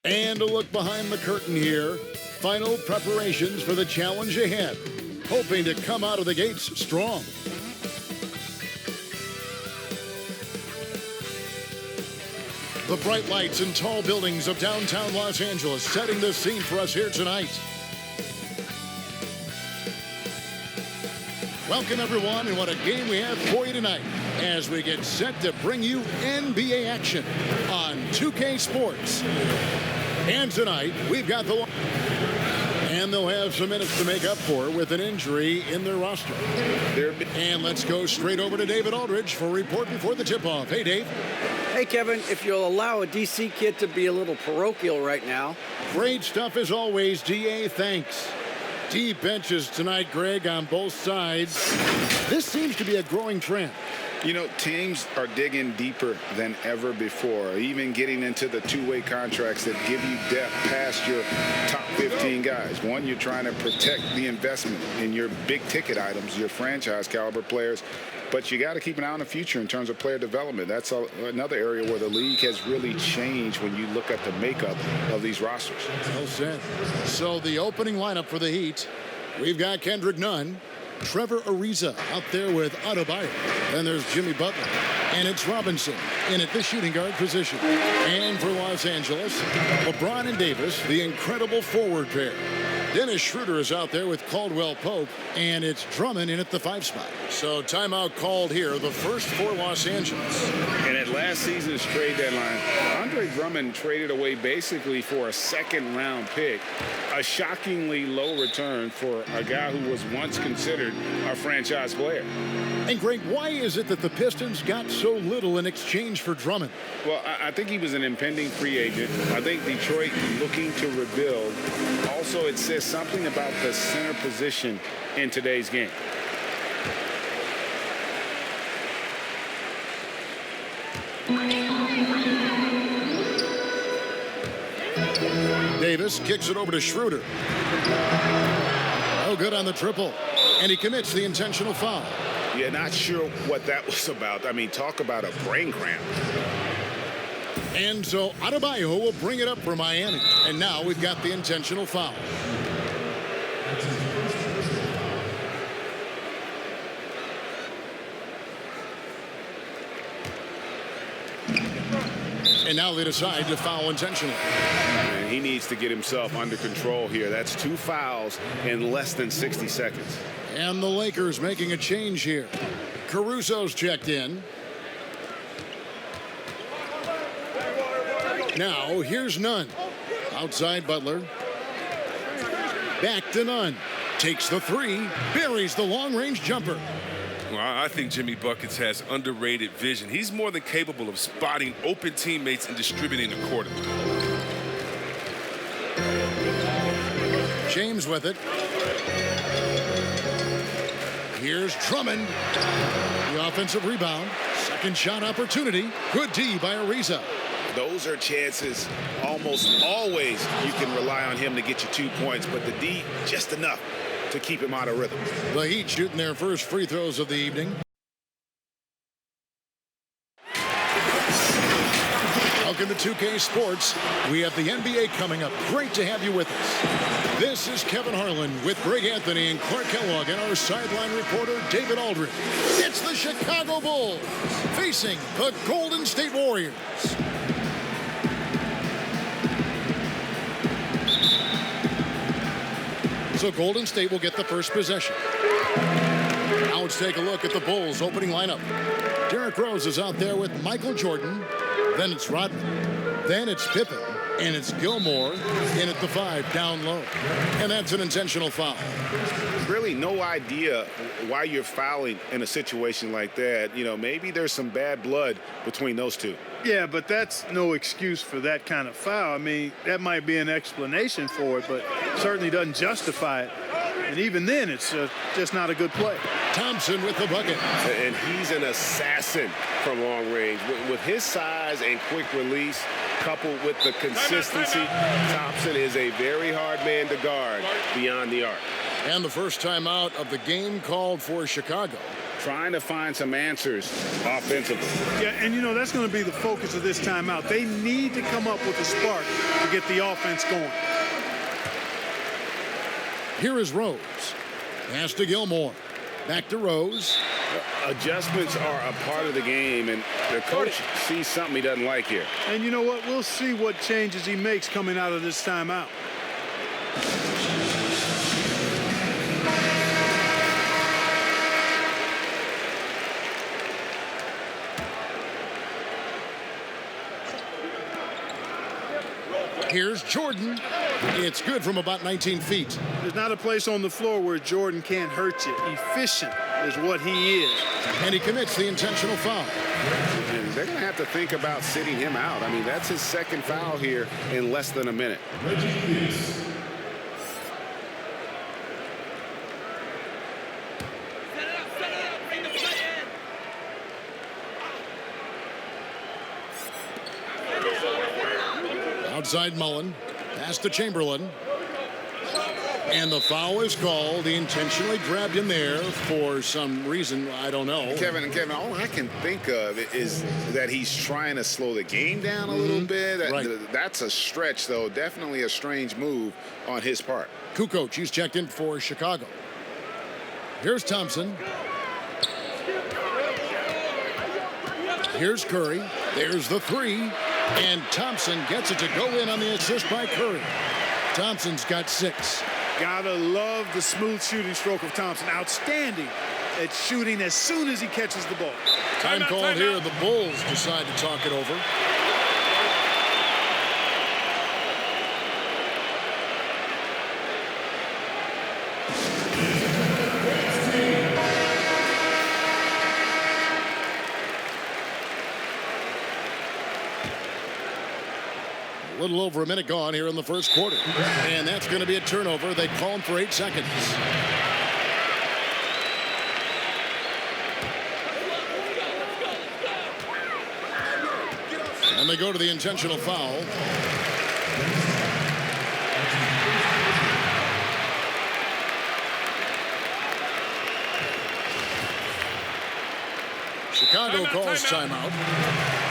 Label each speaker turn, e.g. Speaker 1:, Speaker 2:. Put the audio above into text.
Speaker 1: And a look behind the curtain here. Final preparations for the challenge ahead. Hoping to come out of the gates strong. The bright lights and tall buildings of downtown Los Angeles setting the scene for us here tonight. Welcome, everyone, and what a game we have for you tonight as we get set to bring you NBA action on 2K Sports. And tonight, we've got the... And they'll have some minutes to make up for with an injury in their roster. And let's go straight over to David Aldridge for reporting for the tip-off. Hey, Dave.
Speaker 2: Hey, Kevin, if you'll allow a DC kid to be a little parochial right now.
Speaker 1: Great stuff as always, DA. Thanks. Deep benches tonight, Greg, on both sides. This seems to be a growing trend.
Speaker 3: You know, teams are digging deeper than ever before, even getting into the two-way contracts that give you depth past your top 15 guys. One, you're trying to protect the investment in your big-ticket items, your franchise-caliber players, but you got to keep an eye on the future in terms of player development. That's another area where the league has really changed when you look at the makeup of these rosters.
Speaker 1: Well said. So the opening lineup for the Heat, we've got Kendrick Nunn, Trevor Ariza out there with Adebayo. Then there's Jimmy Butler. And it's Robinson in at the shooting guard position. And for Los Angeles, LeBron and Davis, the incredible forward pair. Dennis Schroeder is out there with Caldwell Pope, and it's Drummond in at the 5 spot. So timeout called here, the first for Los Angeles.
Speaker 3: And at last season's trade deadline, Andre Drummond traded away basically for a second-round pick, a shockingly low return for a guy who was once considered a franchise player.
Speaker 1: And Greg, why is it that the Pistons got so little in exchange for Drummond?
Speaker 3: Well, I think he was an impending free agent. I think Detroit looking to rebuild. Also, it says something about the center position in today's game.
Speaker 1: Davis kicks it over to Schroeder. Oh, good on the triple. And he commits the intentional foul.
Speaker 3: Yeah, not sure what that was about. I mean, talk about a brain cramp.
Speaker 1: And so Adebayo will bring it up for Miami. And now we've got the intentional foul. And now they decide to foul intentionally.
Speaker 3: And he needs to get himself under control here. That's 2 fouls in less than 60 seconds.
Speaker 1: And the Lakers making a change here. Caruso's checked in. Now here's Nunn. Outside Butler. Back to Nunn. Takes the 3. Buries the long-range jumper.
Speaker 4: Well, I think Jimmy Buckets has underrated vision. He's more than capable of spotting open teammates and distributing accordingly.
Speaker 1: James with it. Here's Drummond. The offensive rebound. Second shot opportunity. Good D by Ariza.
Speaker 3: Those are chances almost always you can rely on him to get you 2 points, but the D just enough to keep him out of rhythm.
Speaker 1: The Heat shooting their first free throws of the evening. Welcome to 2K Sports. We have the NBA coming up. Great to have you with us. This is Kevin Harlan with Greg Anthony and Clark Kellogg and our sideline reporter, David Aldridge. It's the Chicago Bulls facing the Golden State Warriors. So Golden State will get the first possession. Now let's take a look at the Bulls opening lineup. Derrick Rose is out there with Michael Jordan. Then it's Rodman. Then it's Pippen. And it's Gilmore in at the 5 down low. And that's an intentional foul.
Speaker 3: Really no idea why you're fouling in a situation like that. You know, maybe there's some bad blood between those two.
Speaker 5: Yeah, but that's no excuse for that kind of foul. I mean, that might be an explanation for it, but certainly doesn't justify it. And even then, it's just not a good play.
Speaker 1: Thompson with the bucket.
Speaker 3: And he's an assassin from long range. With his size and quick release, coupled with the consistency, Thompson is a very hard man to guard beyond the arc.
Speaker 1: And the first timeout of the game called for Chicago.
Speaker 3: trying to find some answers offensively.
Speaker 5: Yeah, and you know, that's going to be the focus of this timeout. They need to come up with a spark to get the offense going.
Speaker 1: Here is Rose. Pass to Gilmore. Back to Rose.
Speaker 3: Adjustments are a part of the game, and the coach sees something he doesn't like here.
Speaker 5: And you know what? We'll see what changes he makes coming out of this timeout.
Speaker 1: Here's Jordan. It's good from about 19 feet.
Speaker 5: There's not a place on the floor where Jordan can't hurt you. Efficient is what he is.
Speaker 1: And he commits the intentional foul.
Speaker 3: And they're going to have to think about sitting him out. I mean, that's his second foul here in less than a minute.
Speaker 1: Outside Mullen. Pass to Chamberlain. And the foul is called. He intentionally grabbed him there for some reason. I don't know.
Speaker 3: Kevin, all I can think of is that he's trying to slow the game down a little bit.
Speaker 1: Right.
Speaker 3: That's a stretch, though. Definitely a strange move on his part.
Speaker 1: Kukoc, he's checked in for Chicago. Here's Thompson. Here's Curry. There's the three. And Thompson gets it to go in on the assist by Curry. Thompson's got 6.
Speaker 5: Gotta love the smooth shooting stroke of Thompson. Outstanding at shooting as soon as he catches the ball.
Speaker 1: Time called here. The Bulls decide to talk it over. A little over a minute gone here in the first quarter. And that's going to be a turnover. They call him for 8 seconds. And they go to the intentional foul. Chicago calls timeout.